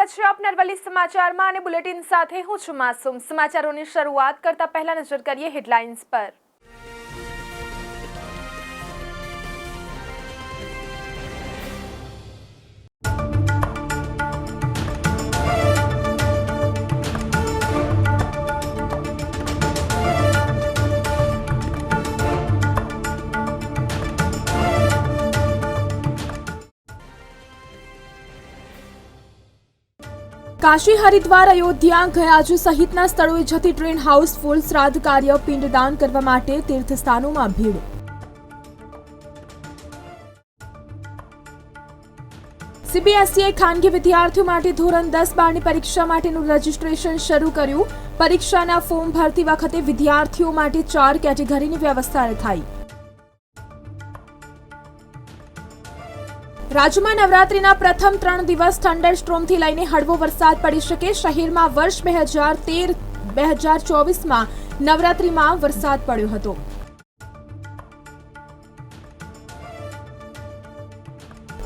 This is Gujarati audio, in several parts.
સ્વાગત છે આપના અરવલ્લી સમાચારમાં અને બુલેટિન સાથે હું છું માસૂમ। સમાચારોની શરૂઆત કરતા પહેલા નજર કરીએ હેડલાઇન્સ પર। काशी हरिद्वार अयोध्या गयाजू सहितना स्थळोए जती ट्रेन हाउसफुल। श्राद्ध कार्य पिंडदान करवा माटे तीर्थस्थानोमां भीड़। सीबीएसईए खानगी विद्यार्थीओ माटे धोरण 10-12 ની परीक्षा माटेनुं रजिस्ट्रेशन शरू कर्युं। परीक्षाना फॉर्म भरती वखते विद्यार्थीओ माटे 4 केटेगरीनी व्यवस्था रखाई। राज्यમાં નવરાત્રીના પ્રથમ 3 દિવસ થંડરસ્ટ્રોમથી લઈને હળવો વરસાદ પડી શકે। શહેરમાં વર્ષ 2013-2024માં નવરાત્રીમાં વરસાદ પડ્યો હતો।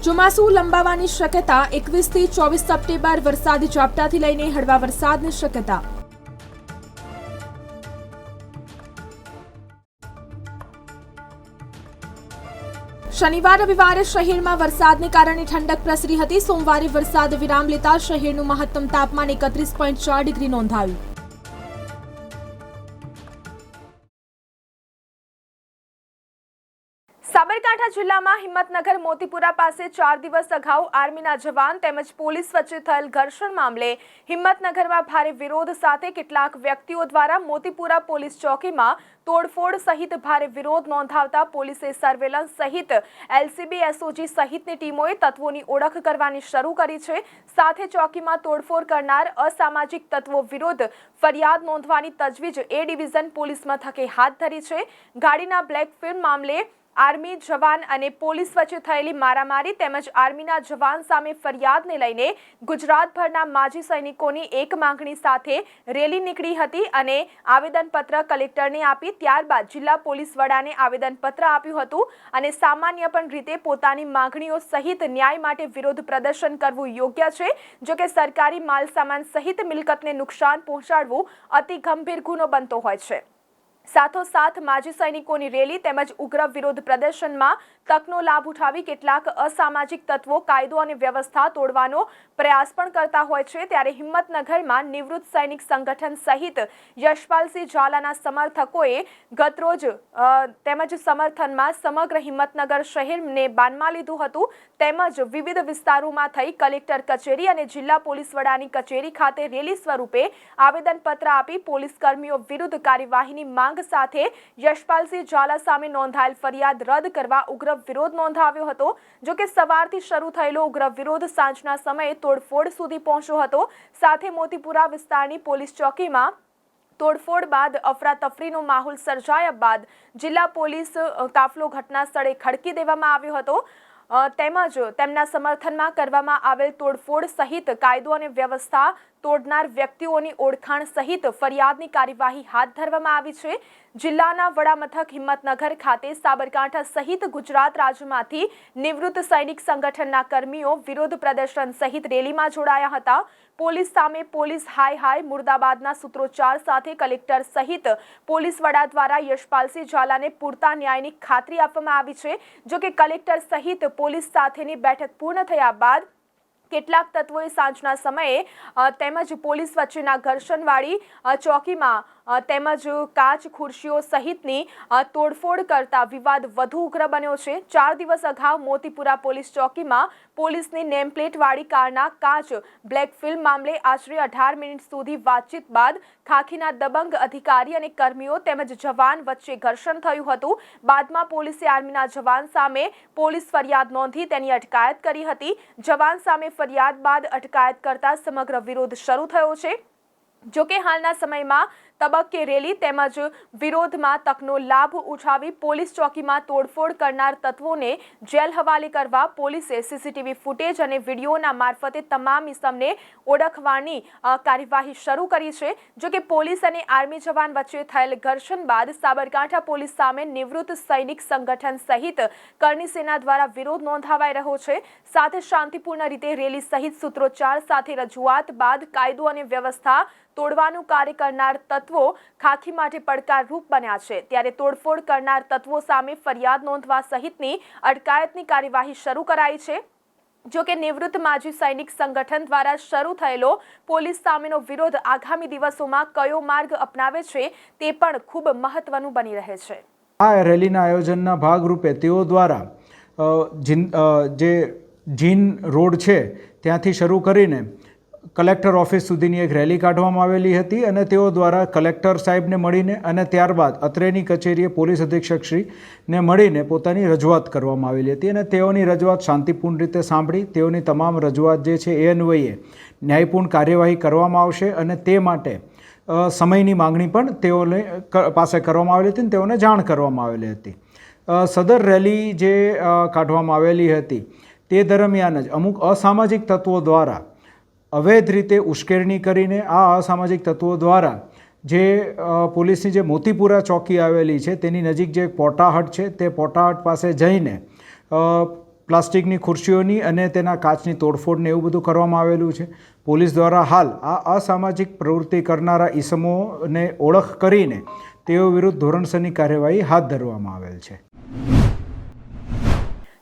ચોમાસું લંબાવાની શક્યતા। 21 થી 24 સપ્ટેમ્બર વરસાદી ઝાપટાથી લઈને હળવા વરસાદની શક્યતા। शनिवार रविवार शहर में वरसाद ने कारण ठंडक प्रसरी हती। सोमवारे वरसाद विराम लेता शहरनु महत्तम तापमान 31.4 डिग्री नोंधायुं। साबरकांठा जिल्लामां हिम्मतनगर मोतीपुरा पासे 4 दिवस अगाऊ आर्मीना जवान तेमज पोलीस वच्चे थયેल घर्षण मामले हिम्मतनगरमां भारे विरोध साथे केटलाक व्यक्तिओ द्वारा मोतीपुरा पोलीस चौकीमां तोड़फोड़ सहित भारे विरोध नोंधावता पोलीसे सर्वेलन्स सहित एलसीबी एसओजी सहितनी टीमोए तत्वोनी ओळख करवानी शरू करी छे। साथे चौकीमां तोड़फोड़ करनार असामाजिक तत्वो विरुद्ध फरियाद नोंधवानी तजवीज ए डिविजन पोलीस मथके हाथ धरी छे। गाड़ीना ब्लेक फिल्म मामले आर्मी जवान अने पोलीस वच्चे थयेली मारामारी तेमज आर्मीना जवान सामे फरियादने लईने गुजरातभરના माजी सैनिकोनी एक मांगणी साथे रेली નીકળી હતી અને આવેદનપત્ર કલેક્ટરને આપી। ત્યારબાદ જિલ્લા પોલીસ વડાને આવેદનપત્ર આપ્યું હતું અને સામાન્યપણ રીતે પોતાની માંગણીઓ સહિત ન્યાય માટે વિરોધ પ્રદર્શન કરવું યોગ્ય છે। જો કે સરકારી માલસામાન સહિત મિલકતને નુકસાન પહોંચાડવું અતિ ગંભીર ગુનો બનતો હોય છે। સાથોસાથ માજી સૈનિકોની રેલી તેમજ ઉગ્ર વિરોધ પ્રદર્શનમાં તકનો લાભ ઉઠાવી કેટલાક અસામાજિક તત્વો કાયદો અને વ્યવસ્થા તોડવાનો પ્રયાસ પણ કરતા હોય છે। ત્યારે હિંમતનગરમાં નિવૃત્ત સૈનિક સંગઠન સહિત યશપાલસિંહ ઝાલાના સમર્થકોએ ગતરોજ તેમજ સમર્થનમાં સમગ્ર હિંમતનગર શહેરને બાનમાં લીધું હતું તેમજ વિવિધ વિસ્તારોમાં થઈ કલેક્ટર કચેરી અને જિલ્લા પોલીસ વડાની કચેરી ખાતે રેલી સ્વરૂપે આવેદનપત્ર આપી પોલીસ કર્મીઓ વિરુદ્ધ કાર્યવાહીની માંગ સાથે યશપાલસિંહ ઝાલા સામે નોંધાયેલ ફરિયાદ રદ કરવા ઉગ્ર વિરોધ નોંધાવ્યો હતો। જો કે સવારથી શરૂ થયેલો ઉગ્ર વિરોધ સાંજના સમયે તોડફોડ સુધી પહોંચ્યો હતો। સાથે મોતીપુરા વિસ્તારની પોલીસ ચોકીમાં તોડફોડ બાદ અફરાતફરીનો માહોલ સર્જાયા બાદ જિલ્લા પોલીસ કાફલો ઘટના સ્થળે ખડકી દેવામાં આવ્યો હતો તેમજ તેમના સમર્થનમાં કરવામાં આવેલ તોડફોડ સહિત કાયદો અને વ્યવસ્થા તોડનાર વ્યક્તિઓની ઓળખાણ સહિત ફરિયાદની કાર્યવાહી હાથ ધરવામાં આવી છે। જિલ્લાના વડામથક હિંમતનગર ખાતે સાબરકાંઠા સહિત ગુજરાત રાજ્યમાંથી નિવૃત્ત સૈનિક સંગઠનના કર્મીઓ વિરોધ પ્રદર્શન સહિત રેલીમાં જોડાયા હતા। પોલીસ સામે પોલીસ હાય હાય મુર્દાબાદના સૂત્રોચ્ચાર સાથે કલેક્ટર સહિત પોલીસ વડા દ્વારા યશપાલસિંહ ઝાલાને પૂરતા ન્યાયની ખાતરી આપવામાં આવી છે। જો કે કલેક્ટર સહિત પોલીસ સાથેની બેઠક પૂર્ણ થયા બાદ કેટલાક તત્વોએ સાંજના સમયે તેમજ પોલીસ વચ્ચેના ઘર્ષણવાળી ચોકીમાં તેમજ કાચ ખુરશીઓ સહિતની તોડફોડ કરતા વિવાદ વધુ ઉગ્ર બન્યો છે। 4 દિવસ અગાઉ મોતીપુરા પોલીસ ચોકીમાં પોલીસની નેમપ્લેટવાળી કારના કાચ બ્લેક ફિલ્મ મામલે આશરે 18 મિનિટ સુધી વાતચીત બાદ ખાખીના દબંગ અધિકારી અને કર્મીઓ તેમજ જવાન વચ્ચે ઘર્ષણ થયું હતું। બાદમાં પોલીસે આર્મીના જવાન સામે પોલીસ ફરિયાદ નોંધી તેની અટકાયત કરી હતી। જવાન સામે ફરિયાદ બાદ અટકાયત કરતા સમગ્ર વિરોધ શરૂ થયો છે। જો કે હાલના સમયમાં તબક્કે રેલી તેમજ વિરોધમાં તકનો લાભ ઉઠાવી પોલીસ ચોકીમાં તોડફોડ કરનાર તત્વોને જેલ હવાલે કરવા પોલીસે સીસીટીવી ફૂટેજ અને વિડીયોના મારફતે તમામ ઇસમને ઓળખવાની કાર્યવાહી શરૂ કરી છે। જો કે પોલીસ અને આર્મી જવાન વચ્ચે થયેલ ઘર્ષણ બાદ સાબરકાંઠા પોલીસ સામે નિવૃત્ત સૈનિક સંગઠન સહિત કરણી સેના દ્વારા વિરોધ નોંધાવાઈ રહ્યો છે। સાથે શાંતિપૂર્ણ રીતે રેલી સહિત સૂત્રોચ્ચાર સાથે રજૂઆત બાદ કાયદો અને વ્યવસ્થા તોડવાનું કાર્ય કરનાર તત્વો ખાખી માટે પડકારરૂપ બન્યા છે। ત્યારે તોડફોડ કરનાર તત્વો સામે ફરિયાદ નોંધવા સહિતની અટકાયતની કાર્યવાહી શરૂ કરાઈ છે। જો કે નિવૃત્ત માજી સૈનિક સંગઠન દ્વારા શરૂ થયેલો પોલીસ સામેનો વિરોધ આગામી દિવસોમાં કયો માર્ગ અપનાવે છે તે પણ ખૂબ મહત્વનું બની રહે છે। આ રેલીના આયોજનના ભાગરૂપે તેઓ દ્વારા જે જીન રોડ છે ત્યાંથી શરૂ કરીને કલેક્ટર ઓફિસ સુધીની એક રેલી કાઢવામાં આવેલી હતી અને તેઓ દ્વારા કલેક્ટર સાહેબને મળીને અને ત્યારબાદ અત્રેની કચેરીએ પોલીસ અધિક્ષકશ્રીને મળીને પોતાની રજૂઆત કરવામાં આવેલી હતી અને તેઓની રજૂઆત શાંતિપૂર્ણ રીતે સાંભળી તેઓની તમામ રજૂઆત જે છે એ અન્વયે ન્યાયપૂર્ણ કાર્યવાહી કરવામાં આવશે અને તે માટે સમયની માંગણી પણ તેઓને પાસે કરવામાં આવેલી હતી અને તેઓને જાણ કરવામાં આવેલી હતી। સદર રેલી જે કાઢવામાં આવેલી હતી તે દરમિયાન જ અમુક અસામાજિક તત્વો દ્વારા અવૈધ રીતે ઉશ્કેરણી કરીને આ અસામાજિક તત્વો દ્વારા જે પોલીસની જે મોતીપુરા ચોકી આવેલી છે તેની નજીક જે પોટાહટ છે તે પોટાહટ પાસે જઈને પ્લાસ્ટિકની ખુરશીઓની અને તેના કાચની તોડફોડને એવું બધું કરવામાં આવેલું છે। પોલીસ દ્વારા હાલ આ અસામાજિક પ્રવૃત્તિ કરનારા ઈસમોને ઓળખ કરીને તેઓ વિરુદ્ધ ધોરણસરની કાર્યવાહી હાથ ધરવામાં આવેલ છે।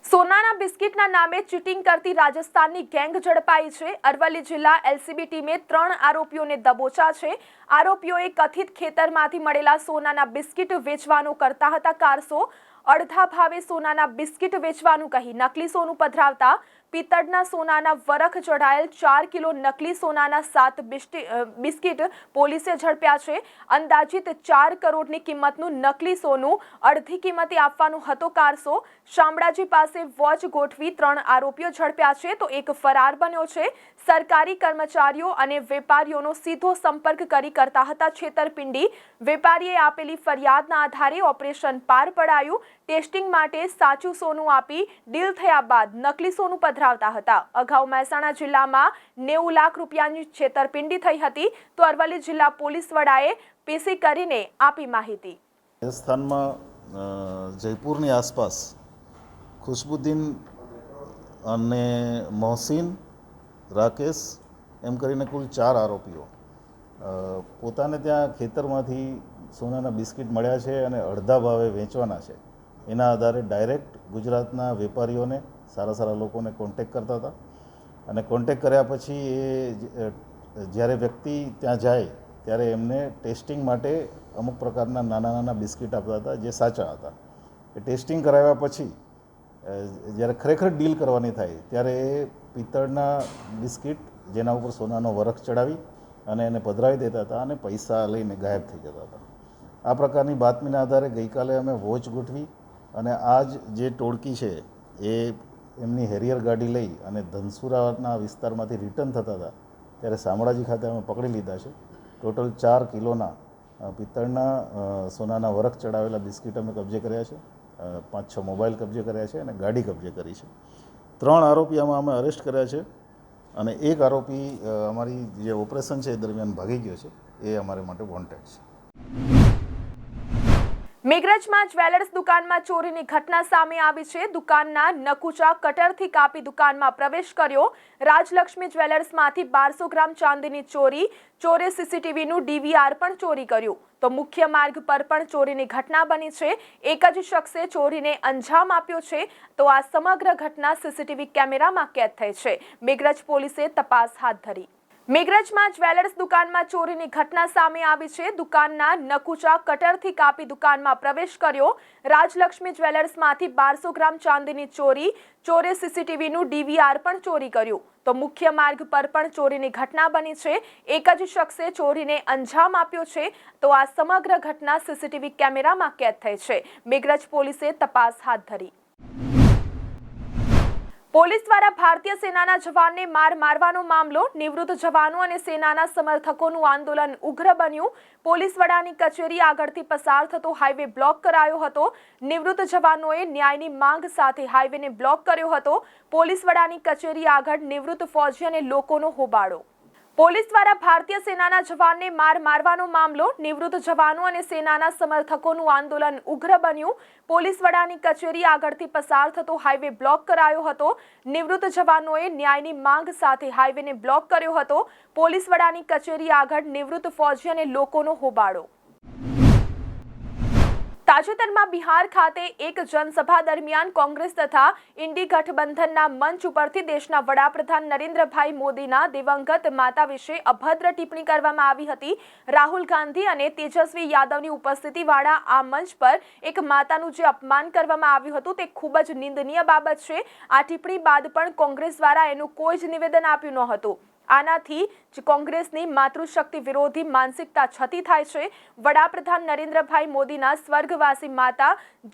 સોનાના બિસ્કિટના નામે ચીટિંગ કરતી રાજસ્થાનની ગેંગ ઝડપાઈ છે। અરવલ્લી જિલ્લા એલસીબી ટીમે 3 આરોપીઓને દબોચા છે। આરોપીઓએ કથિત ખેતરમાંથી મળેલા સોનાના બિસ્કિટ વેચવાનું કરતા હતા કારસો। અડધા ભાવે સોનાના બિસ્કિટ વેચવાનું કહી નકલી સોનું પધરાવતા પિત્તળના સોનાના વરખ ચઢાયેલ 4 કિલો નકલી સોનાના 7 બિસ્કિટ પોલીસે ઝડપ્યા છે। અંદાજિત 4 કરોડની કિંમતનું નકલી સોનું અડધી કિંમતે આપવાનું હતો કારસો। શામળાજી પાસે વોચ ગોઠવી 3 આરોપીઓ ઝડપ્યા છે તો એક ફરાર બન્યો છે। સરકારી કર્મચારીઓ અને વેપારીઓનો સીધો સંપર્ક કરી કરતા હતા છેતરપિંડી। વેપારીએ આપેલી ફરિયાદના આધારે ઓપરેશન પાર પડાયું। ટેસ્ટિંગ માટે સાચું સોનું આપી ડીલ થયા બાદ નકલી સોનું પધરાવતા હતા। અગાઉ મહેસાણા જિલ્લામાં 90 લાખ રૂપિયાની છેતરપિંડી થઈ હતી તો અરવલ્લી જિલ્લા પોલીસ વડાએ પીસી કરીને આપી માહિતી। રાજસ્થાનમાં જયપુરની આસપાસ ખુશબુદ્દીન અને મોહસિન રાકેશ એમ કરીને કુલ 4 આરોપીઓ પોતાને ત્યાં ખેતરમાંથી સોનાના બિસ્કિટ મળ્યા છે અને અડધા ભાવે વેચવાના છે એના આધારે ડાયરેક્ટ ગુજરાતના વેપારીઓને સારા લોકોને કોન્ટેક કરતા હતા અને કોન્ટેક કર્યા પછી એ જ્યારે વ્યક્તિ ત્યાં જાય ત્યારે એમને ટેસ્ટિંગ માટે અમુક પ્રકારના નાના બિસ્કિટ આપતા હતા જે સાચા હતા। એ ટેસ્ટિંગ કરાવ્યા પછી જ્યારે ખરેખર ડીલ કરવાની થાય ત્યારે એ પિત્તળના બિસ્કિટ જેના ઉપર સોનાનો વરખ ચડાવી અને એને પધરાવી દેતા હતા અને પૈસા લઈને ગાયબ થઈ જતા હતા। આ પ્રકારની બાતમીના આધારે ગઈકાલે અમે વોચ ગોઠવી અને આજ જે ટોળકી છે એ એમની હેરિયર ગાડી લઈ અને ધનસુરાના વિસ્તારમાંથી રિટર્ન થતા હતા ત્યારે શામળાજી ખાતે અમે પકડી લીધા છે। ટોટલ 4 કિલોના પિત્તળના સોનાના વરખ ચડાવેલા બિસ્કિટ અમે કબજે કર્યા છે। 5-6 મોબાઈલ કબજે કર્યા છે અને ગાડી કબજે કરી છે। 3 આરોપી આમાં અમે અરેસ્ટ કર્યા છે અને એક આરોપી અમારી જે ઓપરેશન છે એ દરમિયાન ભાગી ગયો છે એ અમારે માટે વોન્ટેડ છે। મેઘરજમાં જ્વેલર્સ દુકાનમાં ચોરીની ઘટના સામે આવી છે। દુકાનના નકુચા કટરથી કાપી દુકાનમાં પ્રવેશ કર્યો। રાજલક્ષ્મી જ્વેલર્સમાંથી 1200 ગ્રામ ચાંદીની ચોરી। ચોરે સીસીટીવીનું ડીવીઆર પણ ચોરી કર્યું તો મુખ્ય માર્ગ પર પણ ચોરીની ઘટના બની છે। એક જ શખ્સે ચોરીને અંજામ આપ્યો છે તો આ સમગ્ર ઘટના સીસીટીવી કેમેરામાં કેદ થઈ છે। મેઘરજ પોલીસે તપાસ હાથ ધરી। મેઘરજમાં જ્વેલર્સ દુકાનમાં ચોરીની ઘટના સામે આવી છે। દુકાનના નકુચા કટરથી કાપી દુકાનમાં પ્રવેશ કર્યો। રાજલક્ષ્મી જ્વેલર્સમાંથી 1200 ગ્રામ ચાંદીની ચોરી। ચોરે સીસીટીવીનું ડીવીઆર પણ ચોરી કર્યું તો મુખ્ય માર્ગ પર પણ ચોરીની ઘટના બની છે। એક જ શખ્સે ચોરીને અંજામ આપ્યો છે તો આ સમગ્ર ઘટના સીસીટીવી કેમેરામાં કેદ થઈ છે। મેઘરજ પોલીસે તપાસ હાથ ધરી। પોલીસ દ્વારા ભારતીય સેનાના જવાનને મારવાનો મામલો, નિવૃત્ત જવાનો અને સેનાના સમર્થકોનું આંદોલન ઉગ્ર બન્યું. પોલીસ વડાની કચેરી આગળથી પસાર થતો હાઈવે બ્લોક કરાયો હતો. નિવૃત્ત જવાનોએ ન્યાયની માંગ સાથે હાઈવેને બ્લોક કર્યો હતો. પોલીસ વડાની કચેરી આગળ નિવૃત્ત ફૌજી અને લોકોનો હોબાળો. પોલીસ દ્વારા ભારતીય સેનાના જવાનને મારવાનો મામલો, નિવૃત્ત જવાનો અને સેનાના સમર્થકોનું આંદોલન ઉગ્ર બન્યું. પોલીસ વડાની કચેરી આગળથી પસાર થતો હાઈવે બ્લોક કરાયો હતો. નિવૃત્ત જવાનોએ ન્યાયની માંગ સાથે હાઈવેને બ્લોક કર્યો હતો. પોલીસ વડાની કચેરી આગળ નિવૃત્ત ફૌજી અને લોકોનો હોબાળો. તાજેતરમાં બિહાર ખાતે એક જનસભા દરમિયાન કોંગ્રેસ તથા ઇન્ડી ગઠબંધનના મંચ ઉપરથી દેશના વડાપ્રધાન નરેન્દ્રભાઈ મોદીના દિવંગત માતા વિશે અભદ્ર ટિપ્પણી કરવામાં આવી હતી. રાહુલ ગાંધી અને તેજસ્વી યાદવની ઉપસ્થિતિવાળા આ મંચ પર એક માતાનું જે અપમાન કરવામાં આવ્યું હતું તે ખૂબ જ નિંદનીય બાબત છે. આ ટિપ્પણી બાદ પણ કોંગ્રેસ દ્વારા એનું કોઈ જ નિવેદન આપ્યું ન હતું. આનાથી જ કોંગ્રેસની માતૃશક્તિ વિરોધી માનસિકતા છતી થાય છે. વડાપ્રધાન નરેન્દ્રભાઈ મોદીના સ્વર્ગવાસી માતા,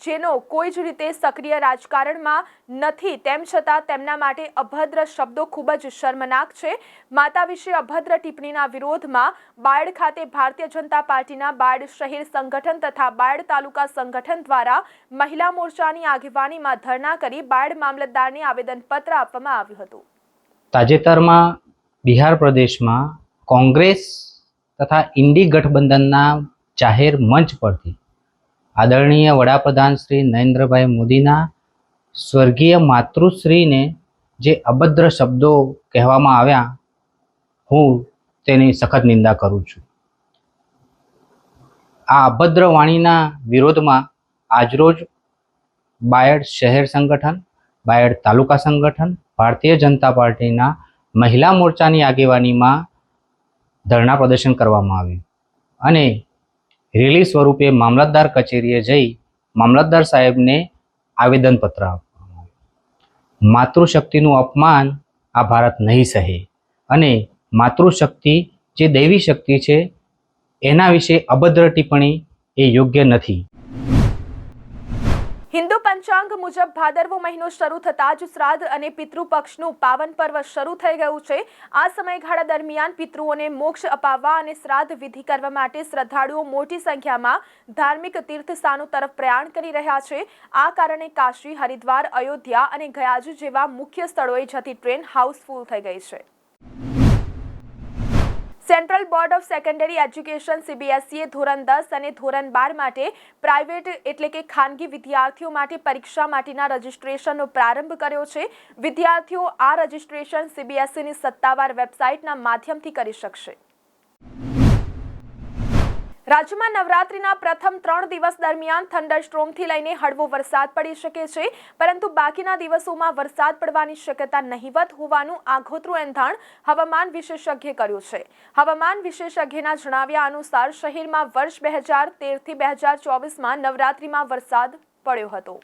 જેનો કોઈ જ રીતે સક્રિય રાજકારણમાં નથી, તેમ છતાં તેમના માટે અભદ્ર શબ્દો ખૂબ જ શર્મનાક છે. માતા વિશે અભદ્ર ટિપ્પણીના વિરોધમાં બાયડ ખાતે ભારતીય જનતા પાર્ટીના બાયડ શહેર સંગઠન તથા બાયડ તાલુકા સંગઠન દ્વારા મહિલા મોરચાની આગેવાનીમાં ધરણા કરી બાયડ મામલતદારને આવેદનપત્ર આપવામાં આવ્યું હતું. તાજેતરમાં બિહાર પ્રદેશમાં કોંગ્રેસ તથા ઇન્ડી ગઠબંધનના જાહેર મંચ પરથી આદરણીય વડાપ્રધાન શ્રી નરેન્દ્રભાઈ મોદીના સ્વર્ગીય માતૃશ્રીને જે અભદ્ર શબ્દો કહેવામાં આવ્યા, હું તેની સખત નિંદા કરું છું. આ અભદ્ર વાણીના વિરોધમાં આજરોજ બાયડ શહેર સંગઠન, બાયડ તાલુકા સંગઠન, ભારતીય જનતા પાર્ટીના મહિલા મોરચાની આગેવાનીમાં ધરણા પ્રદર્શન કરવામાં આવ્યું અને રેલી સ્વરૂપે મામલતદાર કચેરીએ જઈ મામલતદાર સાહેબને આવેદનપત્ર આપવામાં આવ્યું. માતૃશક્તિનું અપમાન આ ભારત નહીં સહે અને માતૃશક્તિ જે દૈવી શક્તિ છે એના વિશે અભદ્ર ટિપ્પણી એ યોગ્ય નથી. હિન્દુ પંચાંગ મુજબ ભાદરવો મહિનો શરૂ થતાં જ શ્રાદ્ધ અને પિતૃપક્ષનું પાવન પર્વ શરૂ થઈ ગયું છે. આ સમયગાળા દરમિયાન પિતૃઓને મોક્ષ અપાવવા અને શ્રાદ્ધ વિધિ કરવા માટે શ્રદ્ધાળુઓ મોટી સંખ્યામાં ધાર્મિક તીર્થસ્થાનો તરફ પ્રયાણ કરી રહ્યા છે. આ કારણે કાશી, હરિદ્વાર, અયોધ્યા અને ગયાજી જેવા મુખ્ય સ્થળોએ જતી ટ્રેન હાઉસફુલ થઈ ગઈ છે. Central board of secondary education CBSE ધોરણ 10 અને ધોરણ 12 માટે પ્રાઇવેટ એટલે કે ખાનગી વિદ્યાર્થીઓ માટે પરીક્ષા માટેના રજીસ્ટ્રેશનનો પ્રારંભ કર્યો છે. વિદ્યાર્થીઓ આ રજીસ્ટ્રેશન CBSEની સત્તાવાર વેબસાઇટના માધ્યમથી કરી શકશે. રાજ્યમાં નવરાત્રીના પ્રથમ 3 દિવસ દરમિયાન થંડરસ્ટ્રોમથી લઈને હળવો વરસાદ પડી શકે છે, પરંતુ બાકીના દિવસોમાં વરસાદ પડવાની શક્યતા નહીવત હોવાનું આગોતરું એંધાણ હવામાન વિશેષજ્ઞે કર્યું છે. હવામાન વિશેષજ્ઞના જણાવ્યા અનુસાર શહેરમાં વર્ષ 2013થી 2024માં નવરાત્રીમાં વરસાદ પડ્યો હતો.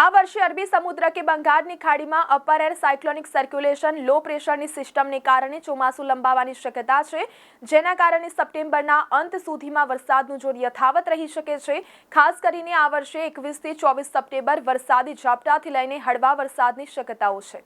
આ વર્ષે અરબી સમુદ્ર કે બંગાળની ખાડીમાં અપર એર સાયક્લોનિક સર્ક્યુલેશન લો પ્રેશરની સિસ્ટમને કારણે ચોમાસું લંબાવવાની શક્યતા છે, જેના કારણે સપ્ટેમ્બરના અંત સુધીમાં વરસાદનું જોર યથાવત રહી શકે છે. ખાસ કરીને આ વર્ષે 21 થી 24 સપ્ટેમ્બર વરસાદી ઝાપટાથી લઈને હળવા વરસાદની શક્યતાઓ છે.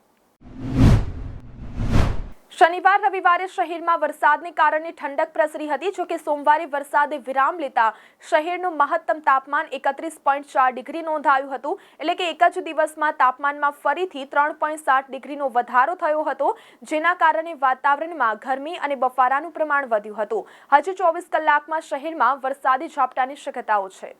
શનિવાર રવિવારે શહેરમાં વરસાદને કારણે ઠંડક પ્રસરી હતી. જોકે સોમવારે વરસાદે વિરામ લેતા શહેરનું મહત્તમ તાપમાન 31.4 ડિગ્રી નોંધાયું હતું. એટલે કે એક જ દિવસમાં તાપમાનમાં ફરીથી 3.7 ડિગ્રીનો વધારો થયો હતો, જેના કારણે વાતાવરણમાં ગરમી અને બફારાનું પ્રમાણ વધ્યું હતું. હજુ 24 કલાકમાં શહેરમાં વરસાદી ઝાપટાની શક્યતાઓ છે.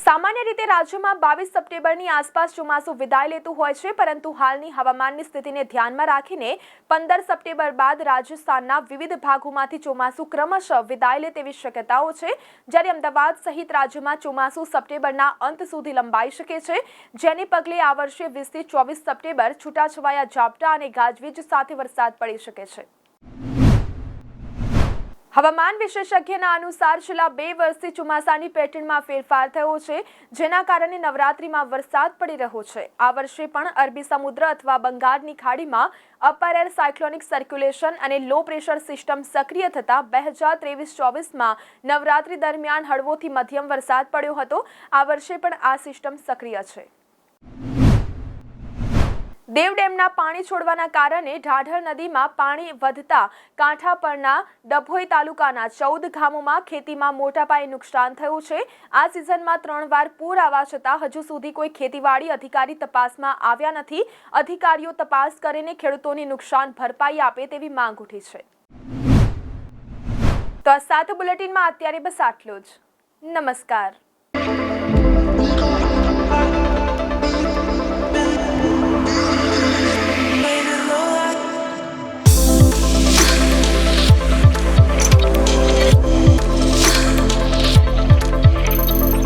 સામાન્ય રીતે રાજ્યમાં 22 સપ્ટેમ્બરની આસપાસ ચોમાસું વિદાય લેતું હોય છે, પરંતુ હાલની હવામાનની સ્થિતિને ધ્યાનમાં રાખીને 15 સપ્ટેમ્બર બાદ રાજસ્થાનના વિવિધ ભાગોમાંથી ચોમાસું ક્રમશઃ વિદાય લે તેવી શક્યતાઓ છે. જ્યારે અમદાવાદ સહિત રાજ્યમાં ચોમાસું સપ્ટેમ્બરના અંત સુધી લંબાઈ શકે છે, જેને પગલે આ વર્ષે 20 થી 24 સપ્ટેમ્બર છૂટાછવાયા ઝાપટા અને ગાજવીજ સાથે વરસાદ પડી શકે છે. હવામાન વિશેષજ્ઞના અનુસાર છેલ્લા 2 વર્ષથી ચોમાસાની પેટર્નમાં ફેરફાર થયો છે, જેના કારણે નવરાત્રીમાં વરસાદ પડી રહ્યો છે. આ વર્ષે પણ અરબી સમુદ્ર અથવા બંગાળની ખાડીમાં અપર એર સાયક્લોનિક સર્ક્યુલેશન અને લો પ્રેશર સિસ્ટમ સક્રિય થતા 2023-24માં નવરાત્રી દરમિયાન હળવોથી મધ્યમ વરસાદ પડ્યો હતો. આ વર્ષે પણ આ સિસ્ટમ સક્રિય છે. દેવ ડેમના પાણી છોડવાના કારણે ઢાઢર નદીમાં પાણી વધતા કાંઠા પરના ડભોઈ તાલુકાના 14 ગામોમાં ખેતીમાં મોટા પાયે નુકસાન થયું છે. આ સિઝનમાં 3 વાર પૂર આવવા છતાં હજુ સુધી કોઈ ખેતીવાડી અધિકારી તપાસમાં આવ્યા નથી. અધિકારીઓ તપાસ કરીને ખેડૂતોની નુકસાન ભરપાઈ આપે તેવી માંગ ઉઠી છે. તો આ સાથે બુલેટિનમાં અત્યારે બસ આટલું જ. નમસ્કાર.